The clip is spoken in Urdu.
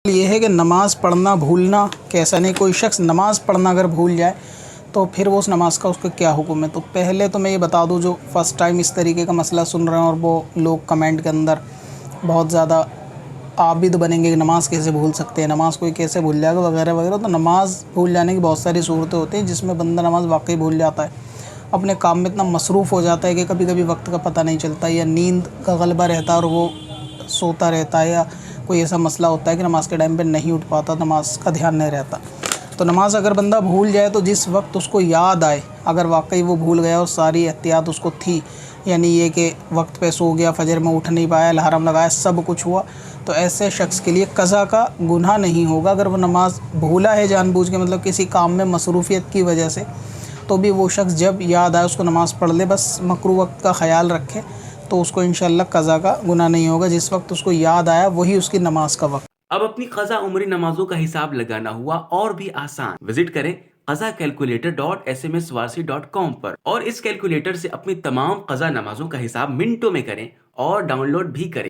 یہ ہے کہ نماز پڑھنا بھولنا کیسا نہیں. کوئی شخص نماز پڑھنا اگر بھول جائے تو پھر وہ اس نماز کا اس کا کیا حکم ہے. تو پہلے تو میں یہ بتا دوں جو فرسٹ ٹائم اس طریقے کا مسئلہ سن رہے ہیں اور وہ لوگ کمنٹ کے اندر بہت زیادہ عابد بنیں گے کہ نماز کیسے بھول سکتے ہیں, نماز کوئی کیسے بھول جائے گا وغیرہ وغیرہ. تو نماز بھول جانے کی بہت ساری صورتیں ہوتی ہیں جس میں بندہ نماز واقعی بھول جاتا ہے, اپنے کام میں اتنا مصروف ہو جاتا ہے کہ کبھی کبھی وقت کا پتہ نہیں چلتا, یا نیند کا غلبہ رہتا ہے اور وہ سوتا رہتا ہے, یا کوئی ایسا مسئلہ ہوتا ہے کہ نماز کے ٹائم پہ نہیں اٹھ پاتا, نماز کا دھیان نہیں رہتا. تو نماز اگر بندہ بھول جائے تو جس وقت اس کو یاد آئے, اگر واقعی وہ بھول گیا اور ساری احتیاط اس کو تھی, یعنی یہ کہ وقت پہ سو گیا, فجر میں اٹھ نہیں پایا, الارم لگایا, سب کچھ ہوا, تو ایسے شخص کے لیے قضا کا گناہ نہیں ہوگا. اگر وہ نماز بھولا ہے جان بوجھ کے, مطلب کسی کام میں مصروفیت کی وجہ سے, تو بھی وہ شخص جب یاد آئے اس کو نماز پڑھ لے, بس مکروہ وقت کا خیال رکھے تو اس کو انشاءاللہ قضا کا گناہ نہیں ہوگا. جس وقت اس کو یاد آیا وہی اس کی نماز کا وقت. اب اپنی قضا عمری نمازوں کا حساب لگانا ہوا اور بھی آسان. وزٹ کریں qazakalculator.smswarsi.com پر اور اس کیلکولیٹر سے اپنی تمام قضا نمازوں کا حساب منٹوں میں کریں اور ڈاؤن لوڈ بھی کریں.